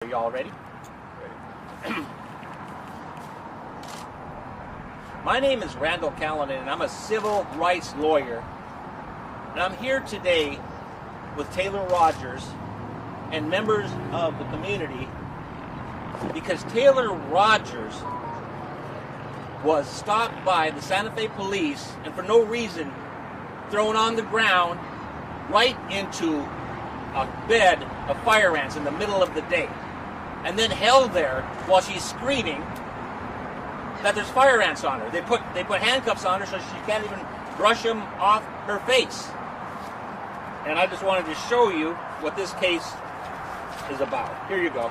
Are you all ready? Ready. My name is Randall Callanan, and I'm a civil rights lawyer. And I'm here today with Taylor Rogers and members of the community because Taylor Rogers was stopped by the Santa Fe police and for no reason thrown on the ground right into a bed of fire ants in the middle of the day, and then held there while she's screaming that there's fire ants on her. They put handcuffs on her so she can't even brush them off her face. And I just wanted to show you what this case is about. Here you go.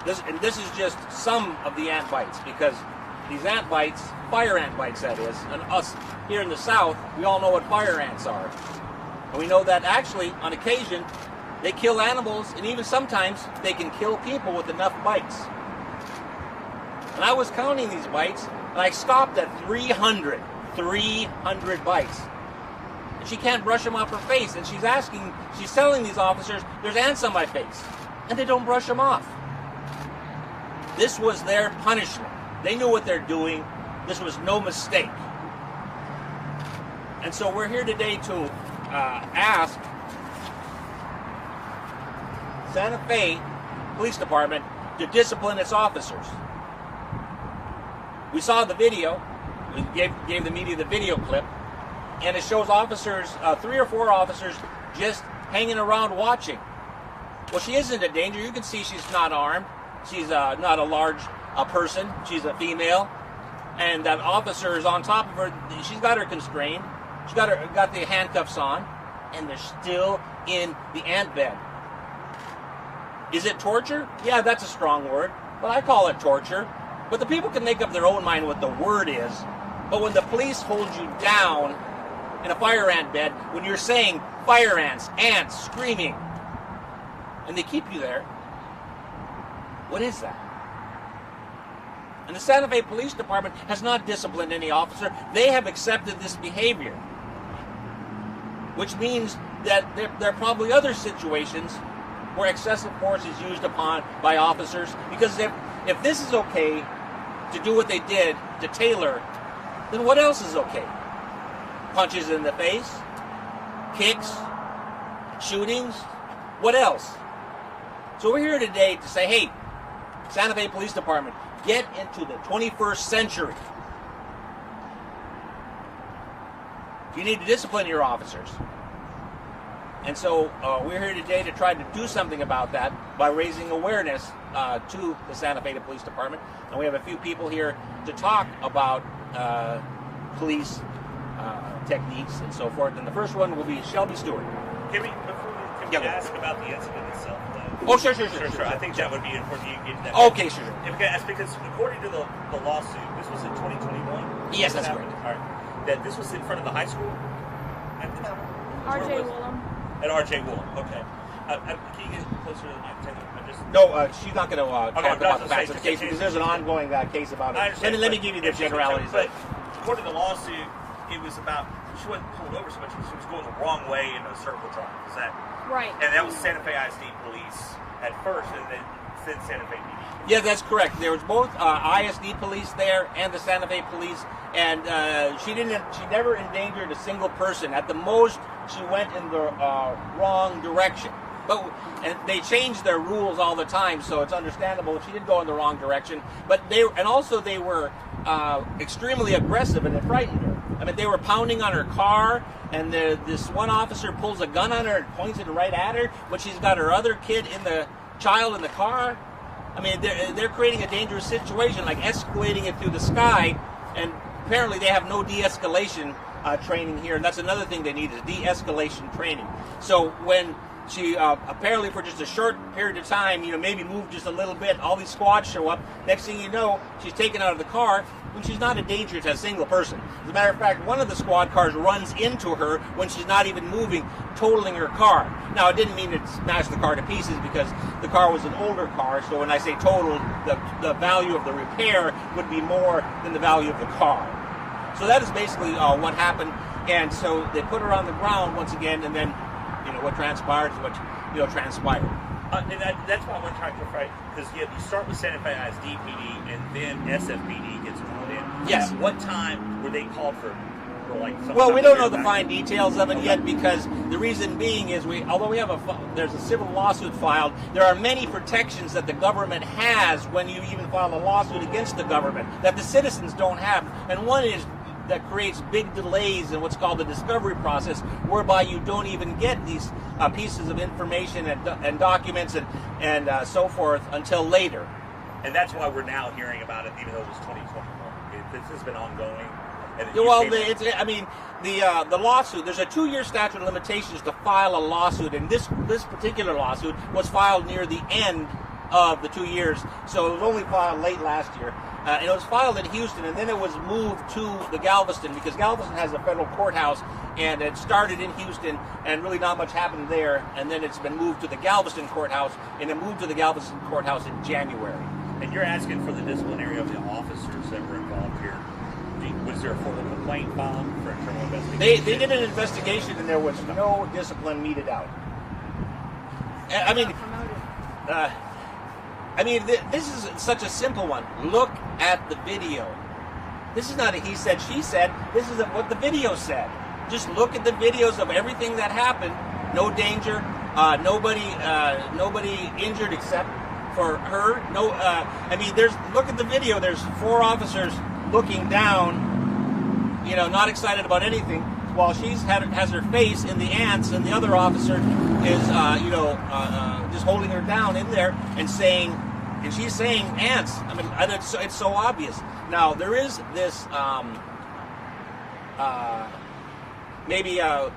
This is just some of the ant bites, because these ant bites, fire ant bites that is, and us here in the South, we all know what fire ants are. And we know that actually, on occasion, they kill animals, and even sometimes they can kill people with enough bites. And I was counting these bites, and I stopped at 300 bites. And she can't brush them off her face, and she's telling these officers, there's ants on my face, and they don't brush them off. This was their punishment. They knew what they're doing. This was no mistake. And so we're here today to ask Santa Fe Police Department to discipline its officers. We saw the video. We gave the media the video clip, and it shows officers, 3 or 4 officers, just hanging around watching. Well, she isn't a danger. You can see she's not armed. She's not a large person. She's a female, and that officer is on top of her. She's got her constrained. She's got the handcuffs on, and they're still in the ant bed. Is it torture? Yeah, that's a strong word, but I call it torture. But the people can make up their own mind what the word is. But when the police hold you down in a fire ant bed, when you're saying fire ants, screaming, and they keep you there, what is that? And the Santa Fe Police Department has not disciplined any officer. They have accepted this behavior, which means that there are probably other situations where excessive force is used upon by officers, because if this is okay to do what they did to Taylor, then what else is okay? Punches in the face, kicks, shootings, what else? So we're here today to say, hey, Santa Fe Police Department, get into the 21st century. You need to discipline your officers. And so we're here today to try to do something about that by raising awareness to the Santa Fe Police Department. And we have a few people here to talk about police techniques and so forth. And the first one will be Shelby Stewart. Can we ask about the incident itself, though? Oh, sure. I think that would be important. You get that. Okay, sure. Because according to the lawsuit, this was in 2021. Yes, that's correct. All right. That this was in front of the high school. R.J. Woolham. At R.J. Woolham. Okay. Can you get closer to the mic? No, she's not going to talk about the facts of the case because there's an ongoing case about it. Let me give you the generalities. But according to the lawsuit, it was about, she wasn't pulled over so much, she was going the wrong way in a circle drive. Is that right? And that was Santa Fe ISD police at first, and then Santa Fe PD. Yeah, that's correct. There was both ISD police there and the Santa Fe police, and she never endangered a single person. At the most, she went in the wrong direction. And they change their rules all the time, so it's understandable. She did go in the wrong direction, but they were extremely aggressive, and it frightened her. I mean, they were pounding on her car, and this one officer pulls a gun on her and points it right at her, but she's got her other child in the car. I mean, they're creating a dangerous situation, like escalating it through the sky, and apparently they have no de-escalation training here, and that's another thing they need is de-escalation training. So when she apparently for just a short period of time, maybe moved just a little bit, all these squads show up. Next thing you know, she's taken out of the car when she's not a danger to a single person. As a matter of fact, one of the squad cars runs into her when she's not even moving, totaling her car. Now, it didn't mean it smashed the car to pieces because the car was an older car, so when I say totaled, the value of the repair would be more than the value of the car. So that is basically what happened. And so they put her on the ground once again, and then what transpired is what transpired. That's why I want to try to clarify, because you start with Santa Fe as DPD, and then SFPD gets called in. Yes. At what time were they called for like? Well, we don't know the fine details of it yet, because the reason being is although we have there's a civil lawsuit filed, there are many protections that the government has when you even file a lawsuit against the government that the citizens don't have, and one is that creates big delays in what's called the discovery process, whereby you don't even get these pieces of information and documents and so forth until later. And that's why we're now hearing about it, even though it was 2021. This has been ongoing. Well, the lawsuit, there's a 2-year statute of limitations to file a lawsuit, and this particular lawsuit was filed near the end of the 2 years, so it was only filed late last year. And it was filed in Houston, and then it was moved to the Galveston, because Galveston has a federal courthouse, and it started in Houston, and really not much happened there, and then it's been moved to the Galveston courthouse, and it moved to the Galveston courthouse in January. And you're asking for the disciplinary of the officers that were involved here. Was there a formal complaint filed for internal investigation? They did an investigation, and there was no discipline meted out. This is such a simple one. Look at the video. This is not a he said, she said. This is what the video said. Just look at the videos of everything that happened. No danger. Nobody injured except for her. Look at the video. There's 4 officers looking down, not excited about anything, while has her face in the ants, and the other officer is, just holding her down in there and she's saying ants. And it's so obvious. Now, there is this, maybe an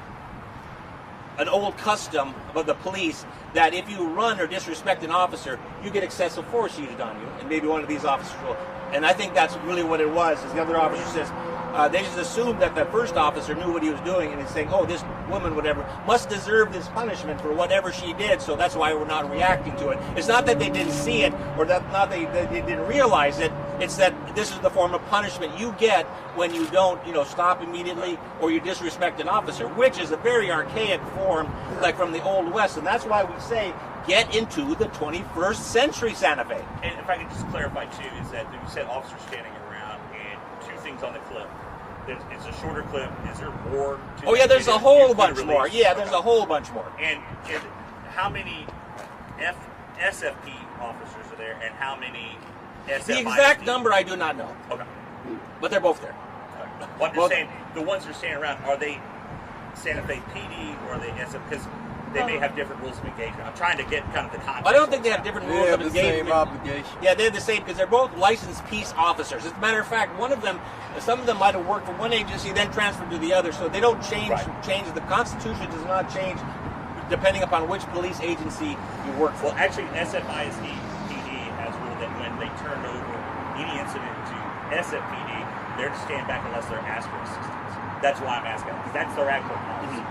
old custom of the police that if you run or disrespect an officer, you get excessive force used on you, and maybe one of these officers will. And I think that's really what it was. Is the other officer says they just assumed that the first officer knew what he was doing, and he's saying, "Oh, this woman, whatever, must deserve this punishment for whatever she did." So that's why we're not reacting to it. It's not that they didn't see it, or that they didn't realize it. It's that this is the form of punishment you get when you don't, stop immediately, or you disrespect an officer, which is a very archaic form, like from the Old West. And that's why we say, get into the 21st century, Santa Fe. And if I could just clarify, too, is that you said officers standing around, and 2 things on the clip. It's a shorter clip. Is there more? Oh, yeah, there's a whole bunch more. Yeah, there's a whole bunch more. And how many SFP officers are there, and how many SFI? The exact number I do not know. Okay. But they're both there. Well, I'm just saying, the ones that are standing around, are they Santa Fe PD, or are they SF? Because they may have different rules of engagement. I'm trying to get kind of the context. I don't think they have different rules of engagement. They have the same obligation. Yeah, they're the same, because they're both licensed peace officers. As a matter of fact, some of them might have worked for one agency, then transferred to the other, so they don't change. The Constitution does not change depending upon which police agency you work for. Well, actually, SFISD PD has ruled that when they turn over any incident to SFPD, they're to stand back unless they're asked for assistance. That's why I'm asking, because that's their actual policy.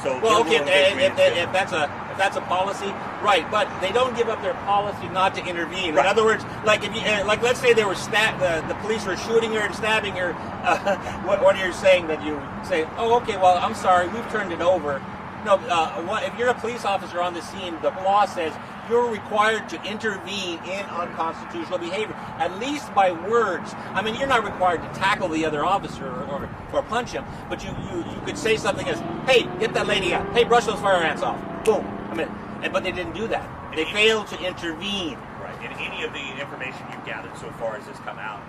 So, well, okay, if that's a policy, right? But they don't give up their policy not to intervene. Right. In other words, like if you, let's say they were the police were shooting her and stabbing her. What are you saying? That you say, oh, okay, well, I'm sorry, we've turned it over. No, if you're a police officer on the scene, the law says you're required to intervene in unconstitutional behavior, at least by words. You're not required to tackle the other officer or punch him, but you could say something as, hey, get that lady out. Hey, brush those fire ants off. Boom. But they didn't do that. They failed to intervene. Right. And any of the information you've gathered so far as this come out,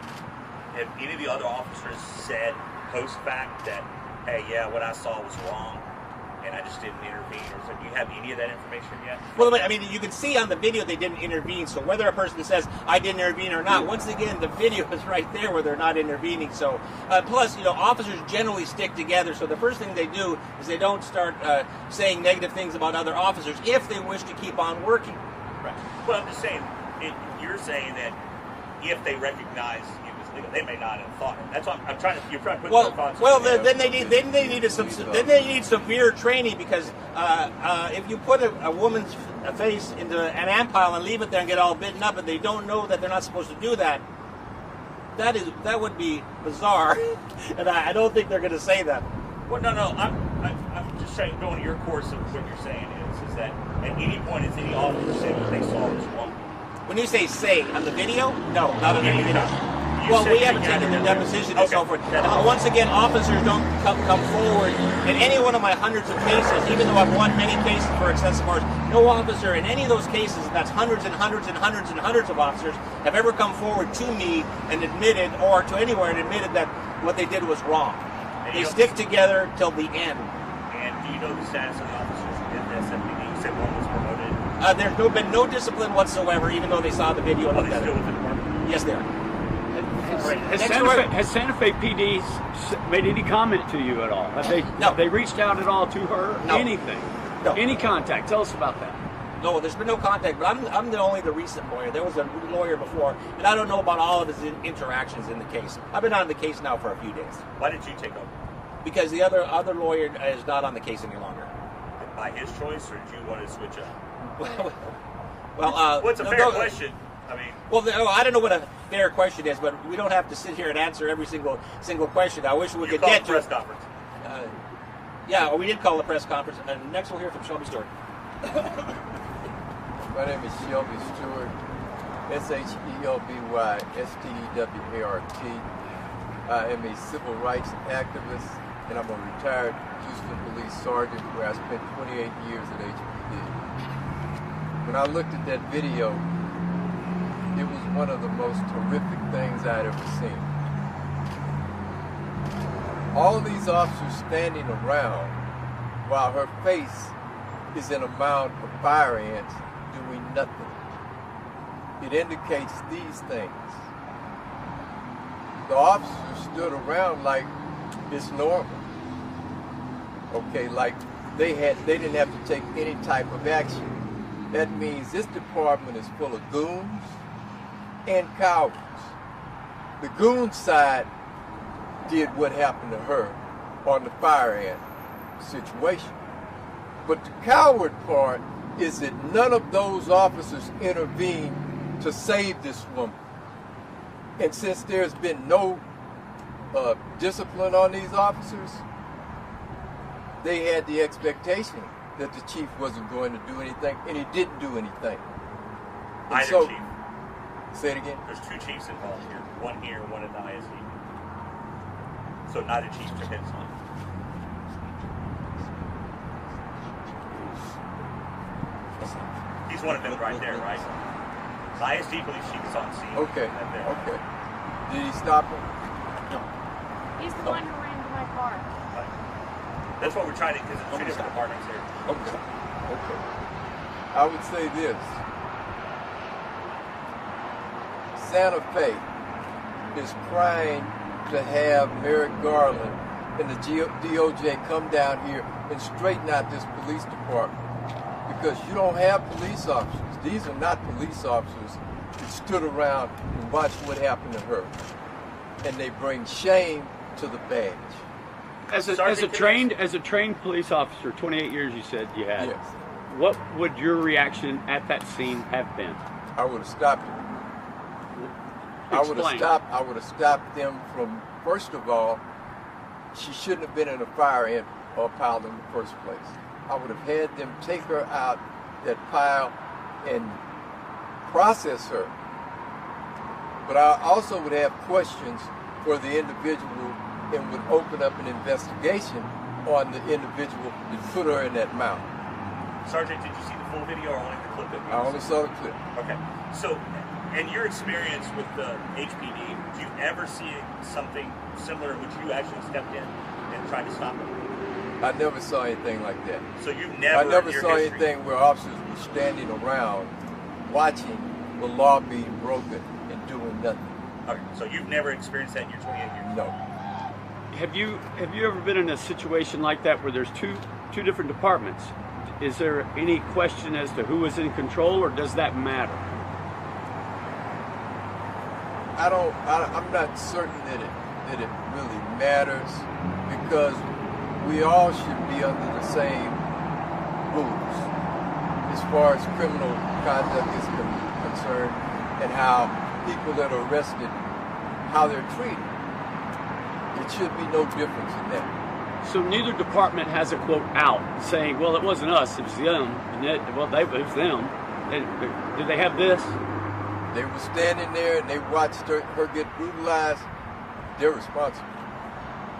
have any of the other officers said post-fact that, hey, yeah, what I saw was wrong, and I just didn't intervene? Or do you have any of that information yet? Well, you can see on the video they didn't intervene, so whether a person says, I didn't intervene or not, once again, the video is right there where they're not intervening. So, plus, officers generally stick together, so the first thing they do is they don't start saying negative things about other officers if they wish to keep on working. Right. Well, I'm just saying, you're saying that if they recognize it was legal, they may not have thought it. That's what you're trying to put their thoughts. Well, then they need severe training, because if you put a woman's face into an ant pile and leave it there and get all bitten up, and they don't know that they're not supposed to do that, that would be bizarre, and I don't think they're going to say that. Well, no. I'm just saying, going to your course of what you're saying is that At any point, has any officer said what they saw was wrong? When you say say on the video, no, not on the video. You Well, said we you haven't taken the gathered deposition evidence. and so forth. Okay. Once again, officers don't come forward in any one of my hundreds of cases, even though I've won many cases for excessive force. No officer in any of those cases, and that's hundreds and hundreds and hundreds and hundreds of officers, have ever come forward to me and admitted, or to anywhere and admitted that what they did was wrong. They stick together till the end. And do you know the status of the officers in the SFPD? You said one was promoted. There's been no discipline whatsoever, even though they saw the video and Are looked they at still it. with the department? Yes, they are. Has Santa Fe PD made any comment to you at all? Have they reached out at all to her? No. Anything? No. Any contact? Tell us about that. No, there's been no contact, but I'm only the recent lawyer. There was a lawyer before, and I don't know about all of his interactions in the case. I've been on the case now for a few days. Why did you take over? Because the other lawyer is not on the case any longer. By his choice, or did you want to switch up? Well, it's a fair question. I mean, well, I don't know what a fair question is, but we don't have to sit here and answer every single question. I wish we could get to press conference. Yeah, we did call the press conference. And next we'll hear from Shelby Stewart. My name is Shelby Stewart, SHELBY STEWART. I am a civil rights activist, and I'm a retired Houston police sergeant where I spent 28 years at HPD. When I looked at that video, it was one of the most horrific things I'd ever seen. All these officers standing around while her face is in a mound of fire ants doing nothing. It indicates these things. The officers stood around like it's normal. Okay, like they didn't have to take any type of action. That means this department is full of goons and cowards. The goon side did what happened to her on the fire ant situation. But the coward part is that none of those officers intervened to save this woman. And since there's been no discipline on these officers, they had the expectation that the chief wasn't going to do anything, and he didn't do anything. And Either chief. Say it again. There's two chiefs involved here. One here, one at the ISD. So neither chief took his on. He's one of them right there, right? The ISD police chief is on scene. Okay. Right there. Okay. Did he stop him? No. He's the one who ran to my car. Right. That's what we're trying to, because it's two different departments here. Okay. Okay. I would say this. Santa Fe is crying to have Merrick Garland and the DOJ come down here and straighten out this police department. Because you don't have police officers. These are not police officers that stood around and watched what happened to her. And they bring shame to the badge. As a trained police officer, 28 years you said you had. Yes. What would your reaction at that scene have been? I would have stopped it. I would have stopped them from, first of all, she shouldn't have been in a fire ant or pile in the first place. I would have had them take her out that pile and process her. But I also would have questions for the individual and would open up an investigation on the individual that put her in that mound. Sergeant, did you see the full video or only the clip that we I only saw the clip. Okay. So, in your experience with the HPD, did you ever see something similar? Would you actually stepped in and tried to stop it? I never saw anything like that. So you've never. I never saw anything where officers were standing around watching the law being broken and doing nothing. Okay. So you've never experienced that in your 28 years? No. Have you ever been in a situation like that where there's two different departments? Is there any question as to who is in control, or does that matter? I'm not certain that it really matters, because we all should be under the same rules as far as criminal conduct is concerned, and how people that are arrested, how they're treated. There should be no difference in that. So neither department has a quote out saying, well, it wasn't us, it was them. And it was them. And did they have this? They were standing there and they watched her get brutalized. They're responsible.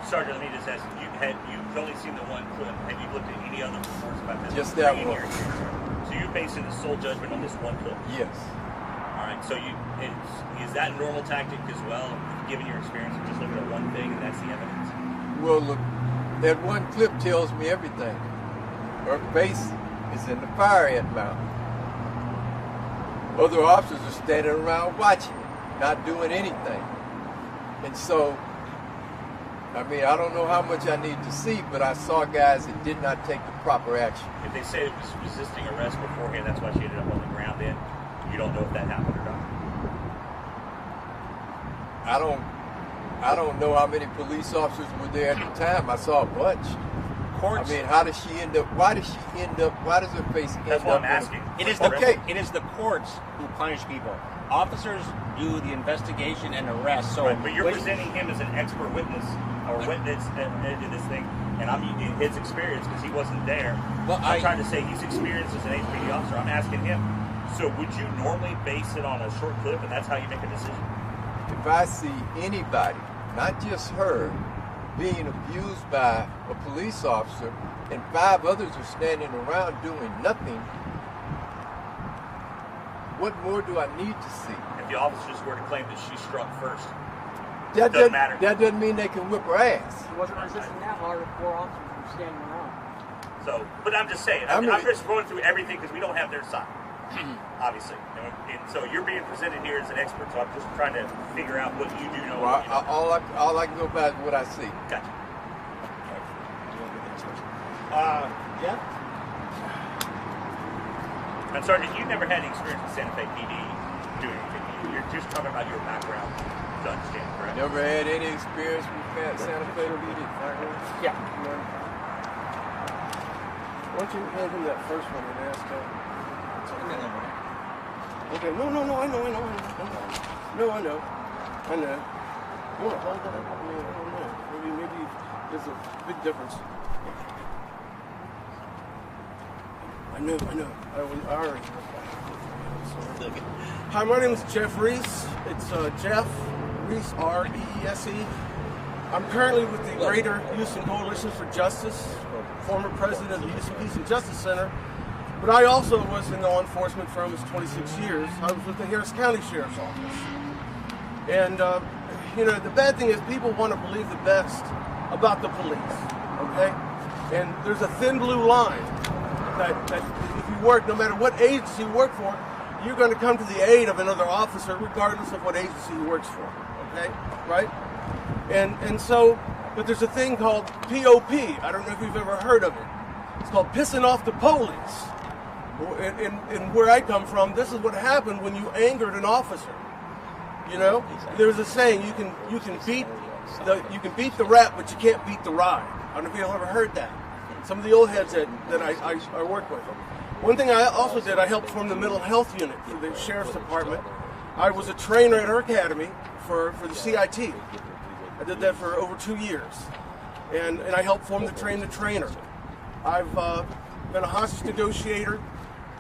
Sergeant, let me just ask you've only seen the one clip. Have you looked at any other reports about this? Just that one. So you're basing the sole judgment on this one clip? Yes. All right. So is that a normal tactic as well, given your experience of just looking at one thing and that's the evidence? Well, look, that one clip tells me everything. Her face is in the fire ant mount. Other officers are standing around watching it, not doing anything. And so, I mean, I don't know how much I need to see, but I saw guys that did not take the proper action. If they say it was resisting arrest beforehand, that's why she ended up on the ground then, you don't know if that happened or not? I don't know how many police officers were there at the time. I saw a bunch. Courts. I mean, how does she end up? Why does her face end up? That's what I'm asking. It is it is the courts who punish people. Officers do the investigation and arrest. So, right, but you're presenting him as an expert witness or witness in this thing, and I'm using his experience because he wasn't there. Well, I'm trying to say he's experienced as an HPD officer. I'm asking him. So would you normally base it on a short clip, and that's how you make a decision? If I see anybody, not just her, being abused by a police officer, and 5 others are standing around doing nothing, what more do I need to see? If the officers were to claim that she struck first, That doesn't matter. That doesn't mean they can whip her ass. She wasn't resisting that hard if 4 officers were standing around. So, but I'm just saying, I'm just going through everything because we don't have their side, obviously. And so you're being presented here as an expert, so I'm just trying to figure out what you do know. Well, you know. all I can go by is what I see. Gotcha. yeah. And Sergeant, you never had any experience with Santa Fe PD doing anything. You're just talking about your background to understand, correct? Never had any experience with Santa Fe PD. Yeah. Why don't you hand him that first one and ask him? Okay, no, I know. No, I know. You want to hold that? I mean, I don't know. Maybe there's a big difference. I know. I already heard that. Hi, my name is Jeff Reese. It's Jeff Reese, R-E-E-S-E. I'm currently with the Greater Houston Coalition for Justice, former president of the Houston Peace and Justice Center. But I also was in law enforcement for almost 26 years. I was with the Harris County Sheriff's Office. And, the bad thing is people want to believe the best about the police, okay? And there's a thin blue line that if you work, no matter what agency you work for, you're going to come to the aid of another officer regardless of what agency he works for, okay? Right? And so, but there's a thing called POP. I don't know if you've ever heard of it. It's called pissing off the police. And where I come from, this is what happened when you angered an officer. You know, there's a saying: you can beat the rat, but you can't beat the ride. I don't know if you've ever heard that. Some of the old heads that I work with. One thing I also did, I helped form the mental health unit for the sheriff's department. I was a trainer at our academy for the CIT. I did that for over 2 years, and I helped form the trainer. I've been a hostage negotiator.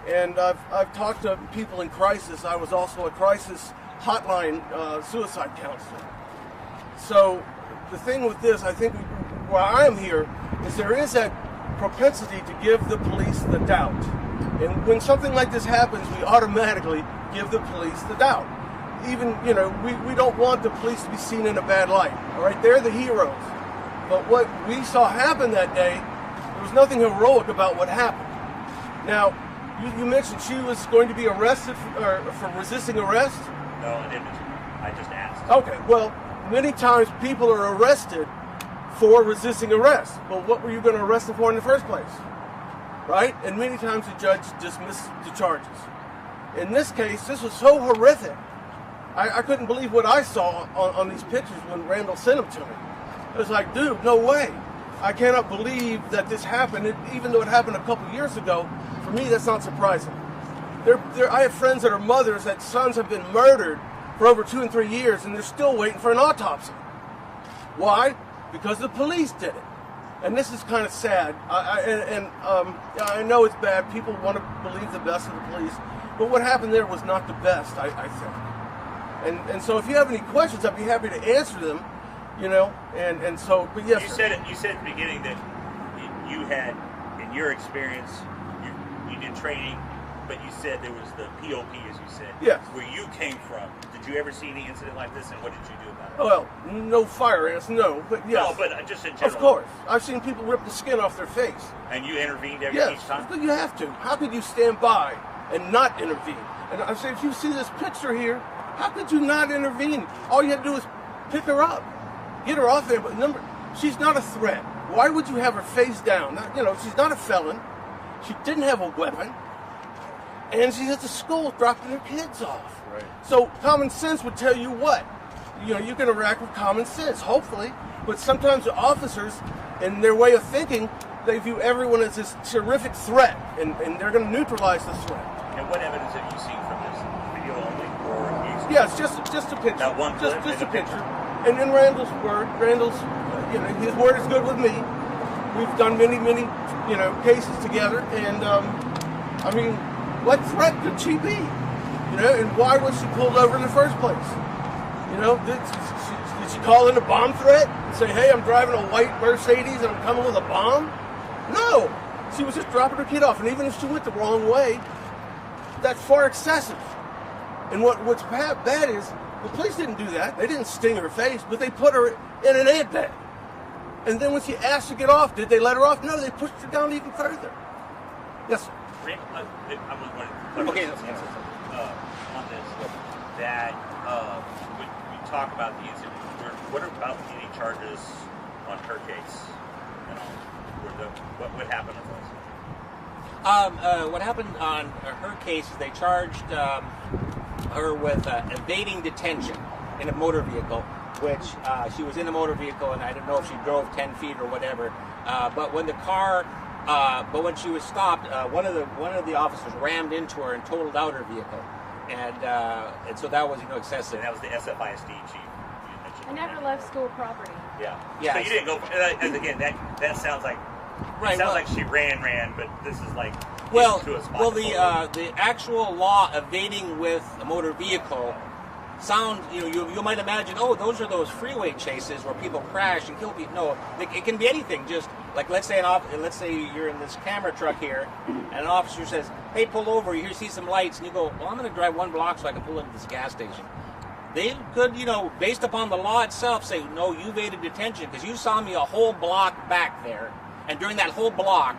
And I've talked to people in crisis. I was also a crisis hotline suicide counselor. So the thing with this, I think why I'm here, is there is that propensity to give the police the doubt. And when something like this happens, we automatically give the police the doubt. Even, we don't want the police to be seen in a bad light. All right, they're the heroes. But what we saw happen that day, there was nothing heroic about what happened. Now, you mentioned she was going to be arrested for resisting arrest? No, I didn't. I just asked. Okay, well, many times people are arrested for resisting arrest. Well, what were you going to arrest them for in the first place? Right? And many times the judge dismissed the charges. In this case, this was so horrific. I couldn't believe what I saw on these pictures when Randall sent them to me. It was like, dude, no way. I cannot believe that this happened, even though it happened a couple years ago. For me, that's not surprising. I have friends that are mothers that sons have been murdered for over 2 and 3 years, and they're still waiting for an autopsy. Why? Because the police did it. And this is kind of sad. I know it's bad. People want to believe the best of the police, but what happened there was not the best, I think. And so if you have any questions, I'd be happy to answer them. You know, and so, but yes. You said at the beginning that you had, in your experience, you did training, but you said there was the POP, as you said. Yes. Where you came from. Did you ever see any incident like this, and what did you do about it? Well, no fire ants, no, but yes. No, but just in general. Of course. I've seen people rip the skin off their face. And you intervened Yes, each time? but you have to. How could you stand by and not intervene? And I say, if you see this picture here, how could you not intervene? All you have to do is pick her up, get her off there. But remember, she's not a threat. Why would you have her face down? You know, she's not a felon. She didn't have a weapon. And she's at the school dropping her kids off. Right. So common sense would tell you what? You know, you can interact with common sense, hopefully. But sometimes the officers, in their way of thinking, they view everyone as this terrific threat, and they're going to neutralize the threat. And what evidence have you seen from this video only? Or you Yes, just a picture. That one clip just in a the picture. And in Randall's word, you know, his word is good with me. We've done many, you know, cases together, and I mean, what threat could she be? You know, and why was she pulled over in the first place? You know, did she call in a bomb threat and say, "Hey, I'm driving a white Mercedes and I'm coming with a bomb"? No, she was just dropping her kid off, and even if she went the wrong way, that's far excessive. And what's bad is the police didn't do that. They didn't sting her face, but they put her in an ant bag. And then when she asked to get off, did they let her off? No, they pushed her down even further. Yes, sir. I was wondering, Okay. on this, that when we talk about the incident, what about any charges on her case? And all? What happened with those? What happened on her case is they charged her with evading detention in a motor vehicle, which she was in a motor vehicle, and I don't know if she drove 10 feet or whatever. But when she was stopped, one of the officers rammed into her and totaled out her vehicle, and so that was excessive. And that was the SFISD chief. I never left school property. Yeah. Yeah. So you didn't go. And again, that sounds like. Right, It sounds well- like she ran, but this is like. Well, to a spot well, to pull over. the actual law evading with a motor vehicle sounds, you might imagine, oh, those are those freeway chases where people crash and kill people. No, it can be anything. Just like let's say you're in this camera truck here, and an officer says, "Hey, pull over. You see some lights," and you go, "Well, I'm going to drive 1 block so I can pull into this gas station." They could, based upon the law itself, say, "No, you evaded detention because you saw me a whole block back there, and during that whole block."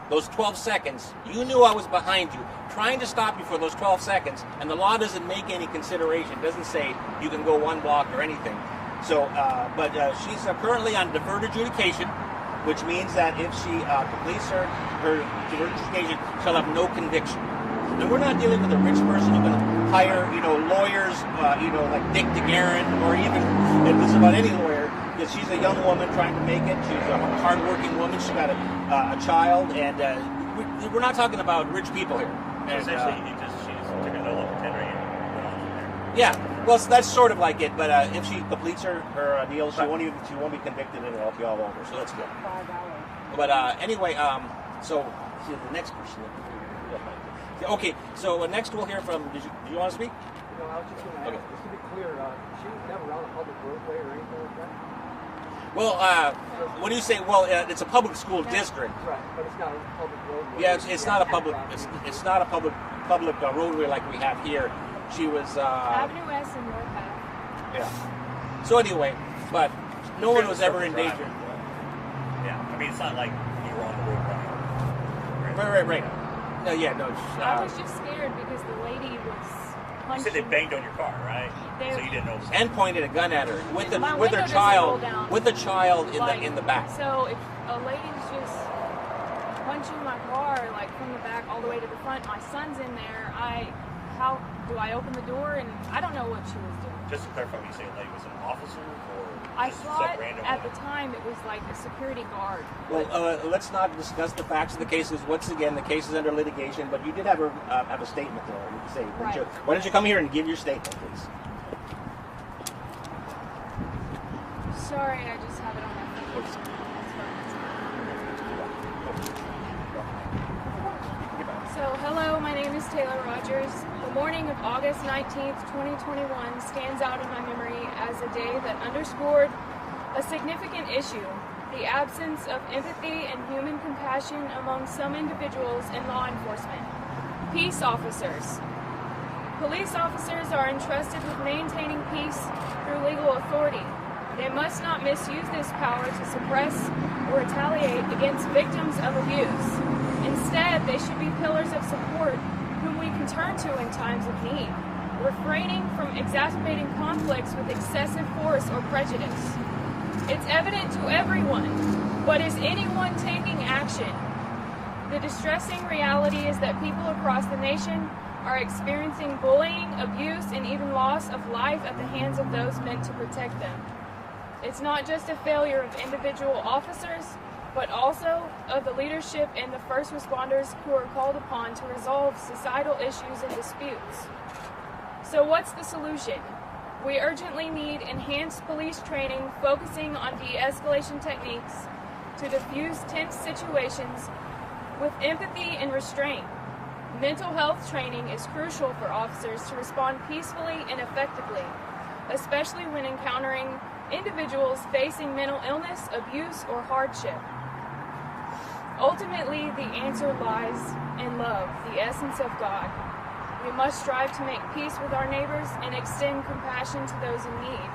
Those 12 seconds, you knew I was behind you, trying to stop you for those 12 seconds, and the law doesn't make any consideration. It doesn't say you can go 1 block or anything. So, but she's currently on deferred adjudication, which means that if she completes her deferred adjudication, she'll have no conviction. And we're not dealing with a rich person who can hire, lawyers, like Dick DeGuerin, or even, if this is about any lawyer, because she's a young woman trying to make it. She's a hard-working woman. She's got a child, and we're not talking about rich people here. And, Essentially, she's took a no look at 10 right? yeah, well, so that's sort of like it. But if she completes her deal, she won't be convicted, and it'll be all over. So that's good. $5. But anyway, so see the next person. Okay, so next we'll hear from. Do you want to speak? No, I was just going to ask, just to be clear, she was never on a public roadway or anything like that? Well, what do you say? Well, it's a public school district. Right, but it's not a public roadway. Yeah, it's not a public. It's not a public roadway like we have here. She was. Avenue S and North Ave. Yeah. So anyway, but no one was ever in danger. Yeah, I mean, it's not like you were on the road running. Right. No, yeah, no. I was just scared because the lady was You punching. said they banged on your car, right? They- So you didn't know. And pointed a gun at her with My with window her doesn't roll child down. with the child Like, in the back. So if a lady's just punching my car like from the back all the way to the front, my son's in there. How do I open the door? And I don't know what she was doing. Just to clarify, when you say like was it an officer or I just saw some it random at the woman? time. It was like a security guard. Well, let's not discuss the facts of the cases. Once again, the case is under litigation, but you did have a statement there. You can say, Right. why don't you come here and give your statement, please? Sorry, I just have it on my phone. That's fine. So, hello, my name is Taylor Rogers. The morning of August 19th, 2021 stands out in my memory as a day that underscored a significant issue: the absence of empathy and human compassion among some individuals in law enforcement. Peace officers. Police officers are entrusted with maintaining peace through legal authority. They must not misuse this power to suppress or retaliate against victims of abuse. Instead, they should be pillars of support whom we can turn to in times of need, refraining from exacerbating conflicts with excessive force or prejudice. It's evident to everyone, but is anyone taking action? The distressing reality is that people across the nation are experiencing bullying, abuse, and even loss of life at the hands of those meant to protect them. It's not just a failure of individual officers, but also of the leadership and the first responders who are called upon to resolve societal issues and disputes. So what's the solution? We urgently need enhanced police training focusing on de-escalation techniques to diffuse tense situations with empathy and restraint. Mental health training is crucial for officers to respond peacefully and effectively, especially when encountering individuals facing mental illness, abuse, or hardship. Ultimately, the answer lies in love, the essence of God. We must strive to make peace with our neighbors and extend compassion to those in need.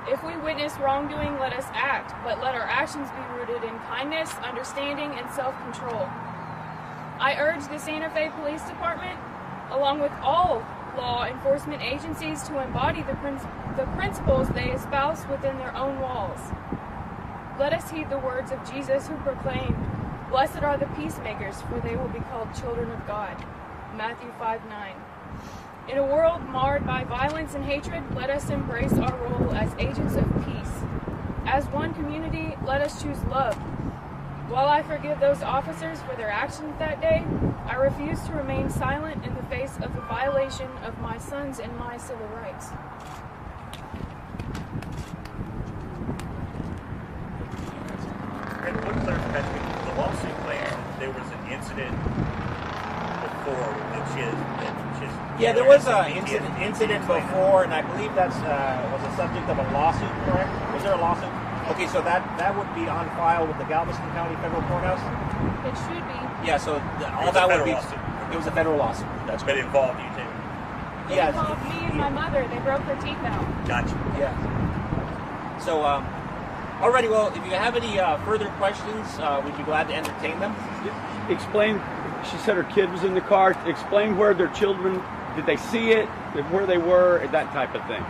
If we witness wrongdoing, let us act, but let our actions be rooted in kindness, understanding, and self-control. I urge the Santa Fe Police Department, along with all law enforcement agencies, to embody the principles they espouse within their own walls. Let us heed the words of Jesus, who proclaimed, "Blessed are the peacemakers, for they will be called children of God." Matthew 5:9. In a world marred by violence and hatred, let us embrace our role as agents of peace. As one community, let us choose love. While I forgive those officers for their actions that day, I refuse to remain silent in the face of the violation of my son's and my civil rights. And one clarification, the lawsuit claims that there was an incident before that she has. Yeah, there was an incident before, and I believe that's was the subject of a lawsuit, correct? Was there a lawsuit? Okay, so that would be on file with the Galveston County Federal Courthouse? It should be. Yeah, so all was that a would be... federal lawsuit. It was a federal lawsuit. That's But it involved you too. They involved me and my mother. They broke her teeth out. Gotcha. Yeah. So, alrighty, well, if you have any further questions, we'd be glad to entertain them. Explain, she said her kid was in the car. Explain where their children, did they see it, where they were, that type of thing.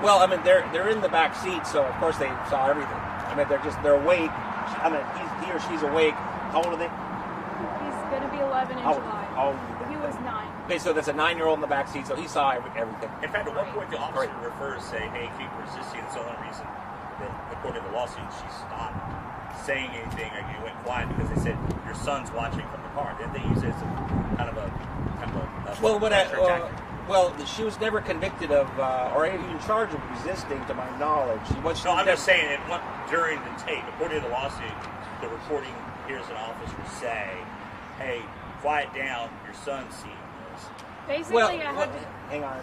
Well, I mean, they're in the back seat, so of course they saw everything. I mean, they're awake. I mean, he or she's awake. How old are they? He's going to be 11 in July. How old He was 9. Okay, so there's a 9-year-old in the back seat, so he saw everything. In fact, at one point the officer refers, say, hey, keep resisting. It's the only reason that, according to the lawsuit, she stopped saying anything or you went quiet because they said your son's watching from the car. Didn't they use it as a kind of a pressure tactic? Well, she was never convicted of or even charged with resisting, to my knowledge. No, I'm just saying it during the tape. According to the lawsuit, the recording hears an officer say, "Hey, quiet down. Your son's seeing this." Basically, hang on.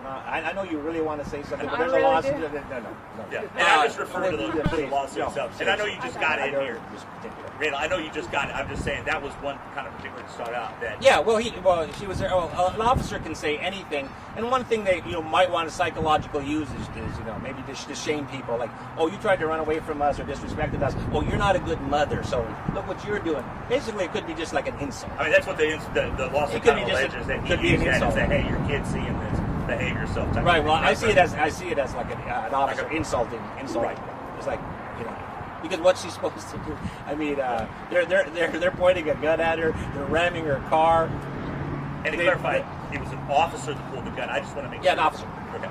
I know you really want to say something, but there's really a lawsuit. do. No. Yeah, and I'm just referring to the lawsuit itself. And I know you just got it in here. Randall, I know you just got it. I'm just saying that was one kind of particular to start out. That yeah, she was there. Well, an officer can say anything, and one thing they might want to psychologically use is maybe to shame people, like, oh, you tried to run away from us or disrespected us. Oh, you're not a good mother, so look what you're doing. Basically, it could be just like an insult. I mean, that's what the lawsuit kind of alleges, that he used that and say, hey, your kid's seeing this. Behave yourself. Right. Well, I see it as like an officer insulting. Right. It's like because what's she supposed to do? I mean, they're pointing a gun at her. They're ramming her car. And to clarify, it was an officer that pulled the gun. I just want to make sure. Yeah, an officer. Okay.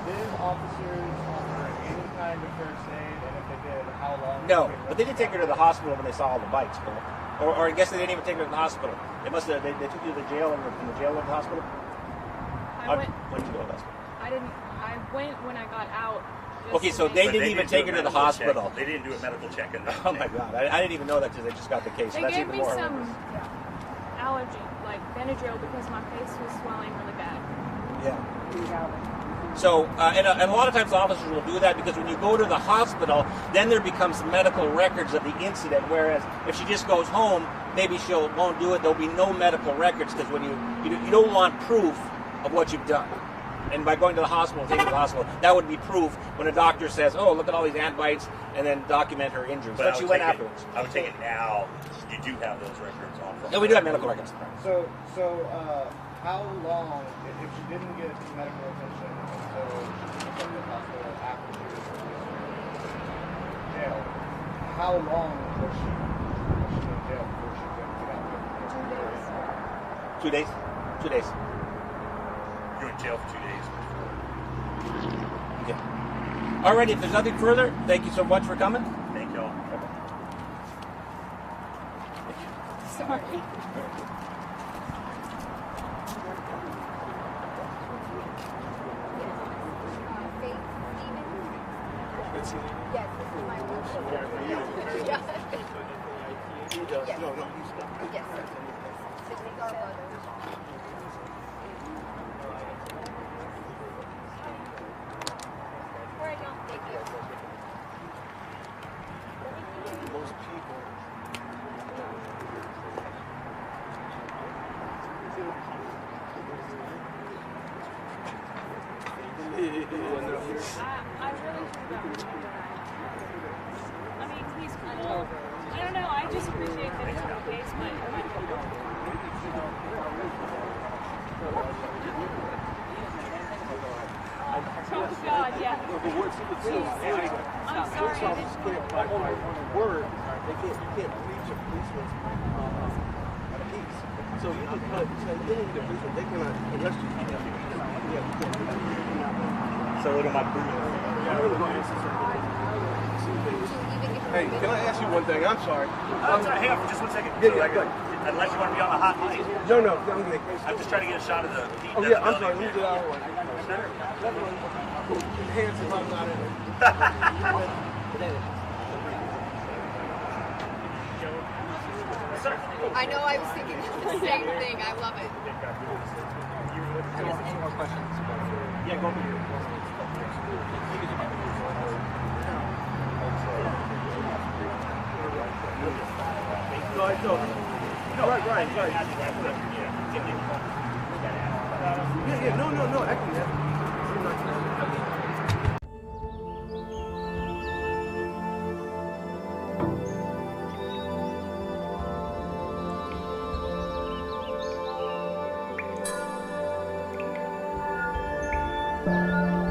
Did officers offer any kind of first aid, and if they did, how long? No, but they did take her to the hospital when they saw all the bites, or I guess they didn't even take her to the hospital. They must have. They took you to the jail and from the jail to the hospital. When did you go to the hospital? I didn't. I went when I got out. Okay, so they didn't even take her to the hospital. They didn't do a medical check. Oh my God! I didn't even know that because they just got the case. They That's gave even me more some allergy like Benadryl because my face was swelling really bad. Yeah. So, and a lot of times officers will do that because when you go to the hospital, then there becomes medical records of the incident. Whereas if she just goes home, maybe she won't do it. There'll be no medical records because when you don't want proof of what you've done. And by going to the hospital, taking her to the hospital, that would be proof when a doctor says, "Oh, look at all these ant bites," and then document her injuries. But she went afterwards. I would take it now. You do have those records on. Yeah, we do have medical records. So how long, if she didn't get medical attention until she was at the hospital after she was in jail, how long was she in jail before she could get out? 2 days. 2 days. 2 days. You're in jail for 2 days. Okay. Alrighty, if there's nothing further, thank you so much for coming. Thank y'all. Sorry. Yes, this is my workshop. Yes. No, he's not. Yes. Sydney's our brother. All right, y'all. Thank you. Most people. I really don't remember that. I mean, he's cool. I don't know. I just appreciate that he's on the case, Oh God, yeah. I'm sorry. I didn't- Word, you can't reach a policeman's peace. So you just put, they need a policeman, they cannot arrest you. So little my Hey, can I ask you one thing? I'm sorry. sorry, hang on for just 1 second. Yeah, So yeah, I can- unless you want to be on the hot mic. No, I'm good. I'm just trying to get a shot of the heat. Oh, yeah, I'm sorry. Let me get out of the way. Sure. Hands if I'm not in it. I know I was thinking the same thing. I love it. Any more questions? Yeah, go ahead. No, right. Yeah, no, actually, Thank you.